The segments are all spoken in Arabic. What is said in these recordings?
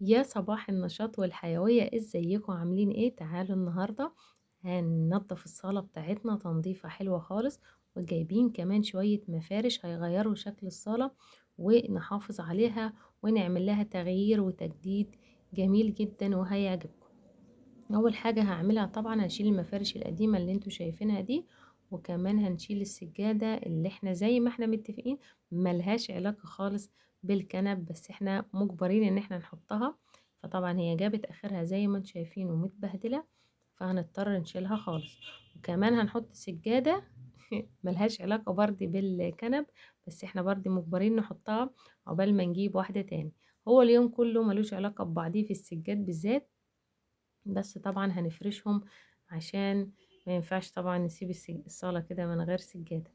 يا صباح النشاط والحيوية، ازيكم عاملين ايه؟ تعالوا النهاردة هننضف الصالة بتاعتنا تنظيفة حلوة خالص، وجايبين كمان شوية مفارش هيغيروا شكل الصالة ونحافظ عليها ونعمل لها تغيير وتجديد جميل جدا وهيعجبكم. اول حاجة هعملها طبعا هشيل المفارش القديمة اللي انتوا شايفينها دي، وكمان هنشيل السجادة اللي احنا زي ما احنا متفقين ملهاش علاقة خالص بالكنب، بس احنا مجبرين ان احنا نحطها. فطبعا هي جابت اخرها زي ما انتوا شايفين ومتبهدلة، فهنضطر نشيلها خالص. وكمان هنحط سجادة ملهاش علاقة برضه بالكنب، بس احنا برضه مجبرين نحطها عقبال ما نجيب واحدة تاني. هو اليوم كله ملوش علاقة ببعضيه في السجاد بالذات، بس طبعا هنفرشهم عشان ما ينفعش طبعا نسيب الصالة كده من غير سجادة.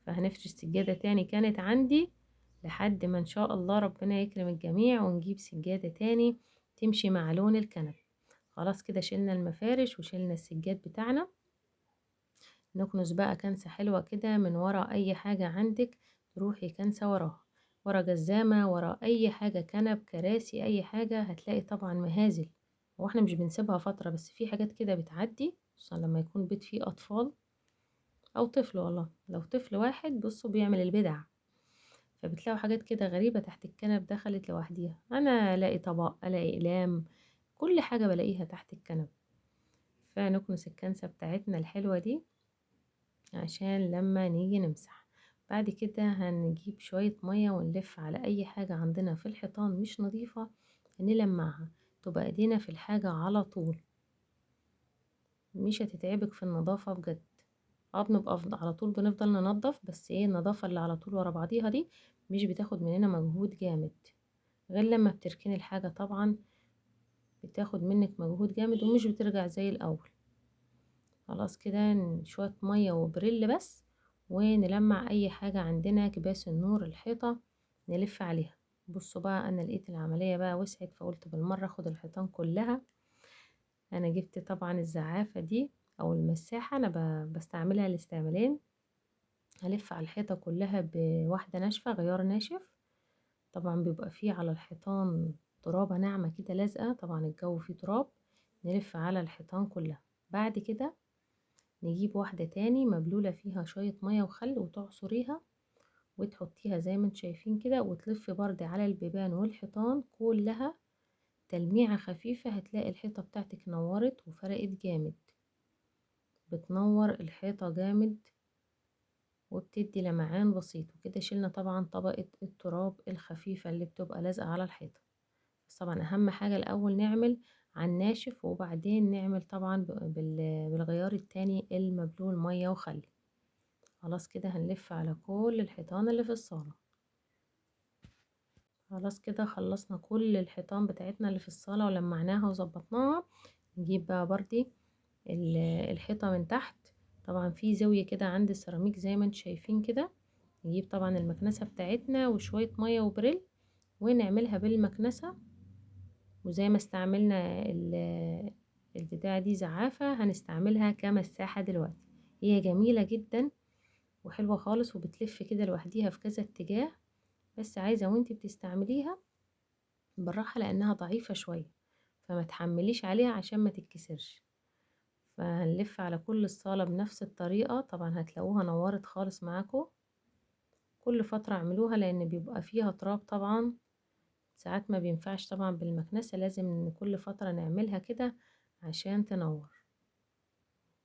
فهنفرش سجادة تاني كانت عندي لحد ما ان شاء الله ربنا يكرم الجميع ونجيب سجادة تاني تمشي مع لون الكنب. خلاص كده شلنا المفارش وشلنا السجاد بتاعنا. نكنس بقى كنسة حلوة كده من ورا اي حاجة عندك، تروحي كنسة وراها، ورا جزامة، ورا اي حاجة، كنب، كراسي، اي حاجة هتلاقي طبعا مهازل. هو احنا مش بنسيبها فترة، بس في حاجات كده بتعدي خصوصا لما يكون بيت فيه اطفال او طفل. والله لو طفل واحد بصوا بيعمل البدع، فبتلاقوا حاجات كده غريبة تحت الكنب دخلت لوحديها. انا الاقي طبق، الاقي اقلام، كل حاجة بلاقيها تحت الكنب. فنكنس الكنسة بتاعتنا الحلوة دي عشان لما نيجي نمسح. بعد كده هنجيب شوية مية ونلف على اي حاجة عندنا في الحيطان مش نظيفة، نلمعها، تبقى ايدينا في الحاجة على طول، مش هتتعبك في النظافة بجد. بنبقى على طول بنفضل ننضف، بس ايه، النظافة اللي على طول ورا بعضيها دي مش بتاخد مننا مجهود جامد، غير لما بتركني الحاجة طبعا بتاخد منك مجهود جامد ومش بترجع زي الاول. خلاص كده شوية مية وبريل بس، ونلمع اي حاجة عندنا، كباس النور، الحيطة، نلف عليها. بصوا بقى انا لقيت العملية بقى وسعت، فقلت بالمرة اخد الحيطان كلها. انا جبت طبعا الزعافة دي او المساحة، انا بستعملها لاستعمالين. هلف على الحيطة كلها بواحدة ناشفة، غيار ناشف. طبعا بيبقى فيه على الحيطان ترابة ناعمة كده لازقة، طبعا الجو فيه تراب. نلف على الحيطان كلها. بعد كده نجيب واحدة تاني مبلولة فيها شوية مية وخل وتعصريها وتحطيها زي ما انتم شايفين كده، وتلفي برضه على البيبان والحيطان كلها تلميعة خفيفة. هتلاقي الحيطة بتاعتك نورت وفرقت جامد، بتنور الحيطة جامد وبتدي لمعان بسيط. وكده شلنا طبعا طبقة التراب الخفيفة اللي بتبقى لازقة على الحيطة. بس طبعا اهم حاجة الاول نعمل على الناشف، وبعدين نعمل طبعا بالغيار التاني المبلول مية وخل. خلاص كده هنلف على كل الحيطان اللي في الصالة. خلاص كده خلصنا كل الحيطان بتاعتنا اللي في الصالة ولمعناها وظبطناها. نجيب بقى بردي الحيطة من تحت. طبعا في زاوية كده عند السيراميك زي ما انتم شايفين كده. نجيب طبعا المكنسة بتاعتنا وشوية مية وبريل ونعملها بالمكنسة. وزي ما استعملنا البتاعة دي زعافة، هنستعملها كمساحة دلوقتي. هي جميلة جدا وحلوة خالص، وبتلف كده لوحديها في كذا اتجاه. بس عايزة وانتي بتستعمليها بالراحة لانها ضعيفة شوية، فما تحمليش عليها عشان ما تتكسرش. فهنلف على كل الصالة بنفس الطريقة. طبعا هتلاقوها نورت خالص معاكم. كل فترة اعملوها لان بيبقى فيها تراب طبعا، ساعات ما بينفعش طبعا بالمكنسة، لازم كل فترة نعملها كده عشان تنور.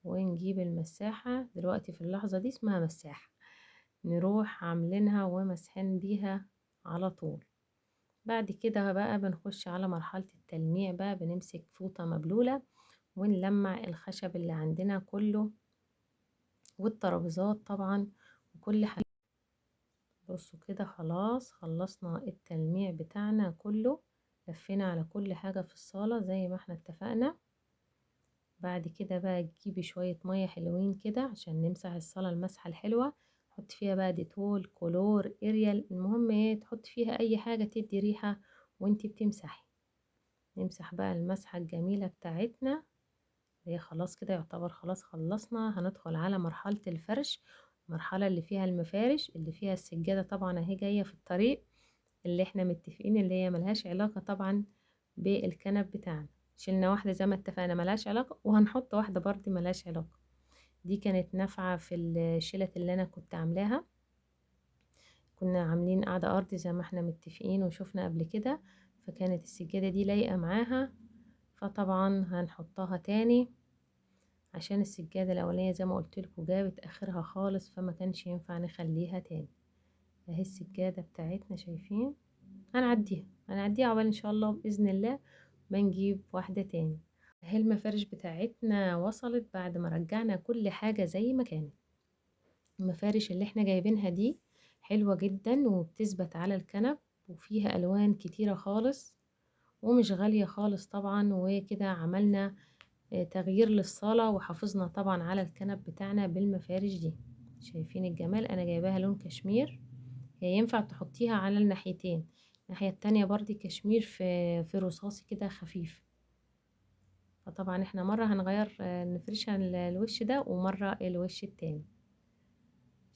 ونجيب المساحة دلوقتي في اللحظة دي اسمها مساحة، نروح عاملينها ومسحين بيها على طول. بعد كده بقى بنخش على مرحلة التلميع بقى، بنمسك فوطة مبلولة ونلمع الخشب اللي عندنا كله والترابيزات طبعا وكل حاجة. بصوا كده خلاص خلصنا التلميع بتاعنا كله، لفينا على كل حاجة في الصالة زي ما احنا اتفقنا. بعد كده بقى تجيبي شوية مية حلوين كده عشان نمسح الصالة المسحة الحلوة. حط فيها بقى ديتول، كلور، اريال، المهم ايه، تحط فيها اي حاجة تدي ريحة وانتي بتمسحي. نمسح بقى المسحة الجميلة بتاعتنا. هي خلاص كده يعتبر خلاص خلصنا. هندخل على مرحلة الفرش، المرحلة اللي فيها المفارش، اللي فيها السجادة طبعا اهي جاية في الطريق، اللي احنا متفقين اللي هي ملهاش علاقة طبعا بالكنب بتاعنا. شلنا واحدة زي ما اتفقنا ملهاش علاقة، وهنحط واحدة برضه ملهاش علاقة. دي كانت نافعة في الشلت اللي انا كنت عاملاها. كنا عاملين قاعدة ارضي زي ما احنا متفقين وشوفنا قبل كده، فكانت السجادة دي لايقة معاها، فطبعا هنحطها تاني عشان السجادة الاولانية زي ما قلت لكم جابت اخرها خالص، فما كانش ينفع نخليها تاني. اهي السجادة بتاعتنا شايفين. هنعديها عقبال ان شاء الله باذن الله ما نجيب واحدة تاني. اهي المفارش بتاعتنا وصلت بعد ما رجعنا كل حاجة زي ما كانت. المفارش اللي احنا جايبينها دي حلوة جدا وبتثبت على الكنب، وفيها الوان كتيرة خالص ومش غالية خالص طبعا. وكده عملنا تغيير للصالة، وحافظنا طبعا على الكنب بتاعنا بالمفارش دي. شايفين الجمال؟ انا جايباها لون كشمير، هي ينفع تحطيها على الناحيتين، الناحية التانية برضي كشمير في رصاصي كده خفيف. فطبعا احنا مرة هنغير نفرشها الوش ده، ومرة الوش التاني.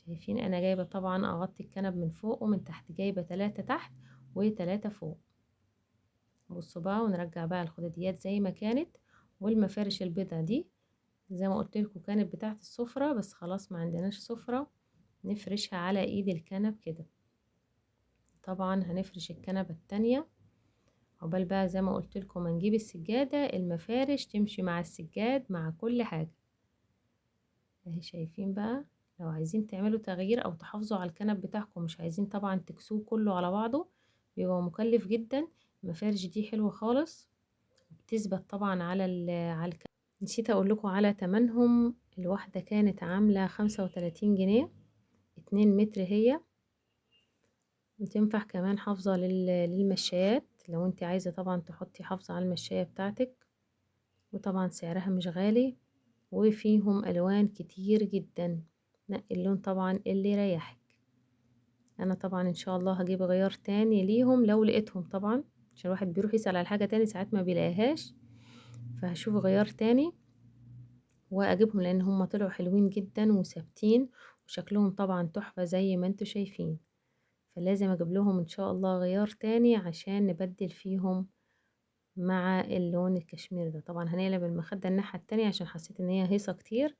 شايفين انا جايبة طبعا اغطي الكنب من فوق ومن تحت، جايبة 3 تحت و3 فوق. بصوا بقى، ونرجع بقى الخداديات زي ما كانت. والمفارش البيضة دي زي ما قلت لكم كانت بتاعت السفرة، بس خلاص ما عندناش سفرة، نفرشها على ايد الكنب كده. طبعا هنفرش الكنبة التانية عقبال بقى زي ما قلت لكم هنجيب السجادة، المفارش تمشي مع السجاد مع كل حاجة. اهي شايفين بقى، لو عايزين تعملوا تغيير او تحافظوا على الكنب بتاعكم، مش عايزين طبعا تكسوه كله على بعضه، بيبقى مكلف جدا. المفارش دي حلوة خالص، بتثبت طبعا على الكنب. نسيت اقول لكم على تمنهم، الواحدة كانت عاملة 35 جنيه، 2 متر هي. وتنفع كمان حافظة للمشايات، لو انت عايزة طبعا تحطي حافظة على المشاية بتاعتك. وطبعا سعرها مش غالي، وفيهم الوان كتير جدا، نقي اللون طبعا اللي يريحك. انا طبعا ان شاء الله هجيب غيار تاني ليهم لو لقيتهم طبعا، عشان الواحد بيروح يسأل على حاجة تاني ساعات ما بيلاقيهاش، فهشوف غيار تاني واجيبهم، لان هم طلعوا حلوين جدا وثابتين وشكلهم طبعا تحفة زي ما انتوا شايفين. فلازم اجيب لهم ان شاء الله غيار تاني عشان نبدل فيهم مع اللون الكشمير ده. طبعا هنقلب المخدة الناحية التانية عشان حسيت ان هي هيصة كتير،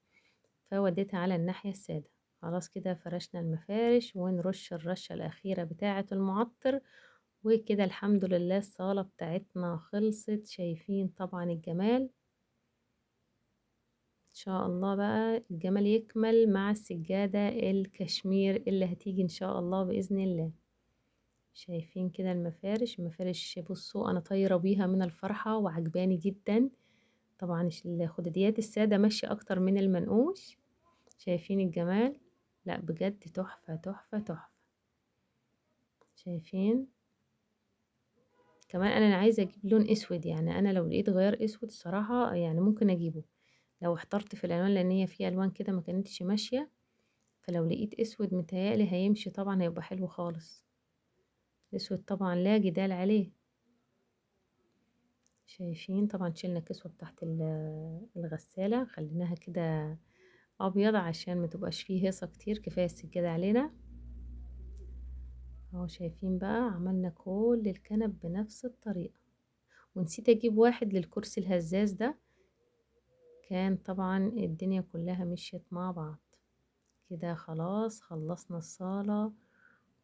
فوديتها على الناحية السادة. خلاص كده فرشنا المفارش، ونرش الرشة الأخيرة بتاعة المعطر. وكده الحمد لله الصالة بتاعتنا خلصت. شايفين طبعا الجمال؟ ان شاء الله بقى الجمال يكمل مع السجادة الكشمير اللي هتيجي ان شاء الله بإذن الله. شايفين كده المفارش بصوا انا طايرة بيها من الفرحة وعجباني جدا. طبعا الخداديات السادة ماشية اكتر من المنقوش. شايفين الجمال؟ لا بجد تحفة تحفة تحفة. شايفين كمان انا عايزة اجيب لون اسود، يعني انا لو لقيت غيار اسود الصراحة يعني ممكن اجيبه، لو احترت في الالوان، لان هي في الوان كده ما كانتش ماشية. فلو لقيت اسود متهيألي هيمشي طبعا، هيبقى حلو خالص. الاسود طبعا لا جدال عليه. شايفين طبعا شلنا الكسوة تحت الغسالة، خليناها كده ابيض عشان ما تبقاش فيه هيصة كتير، كفاية السجادة علينا. اهو شايفين بقى عملنا كل الكنب بنفس الطريقة. ونسيت اجيب واحد للكرسي الهزاز ده، كان طبعا الدنيا كلها مشيت مع بعض. كده خلاص خلصنا الصالة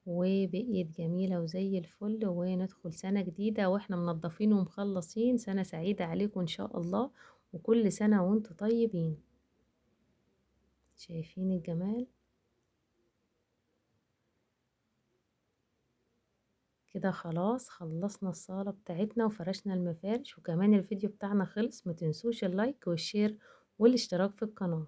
وبقيت جميلة وزي الفل، وندخل سنة جديدة واحنا منظفين ومخلصين. سنة سعيدة عليكم ان شاء الله، وكل سنة وانتم طيبين. شايفين الجمال؟ كده خلاص خلصنا الصالة بتاعتنا وفرشنا المفارش، وكمان الفيديو بتاعنا خلص. ما تنسوش اللايك والشير والاشتراك في القناة.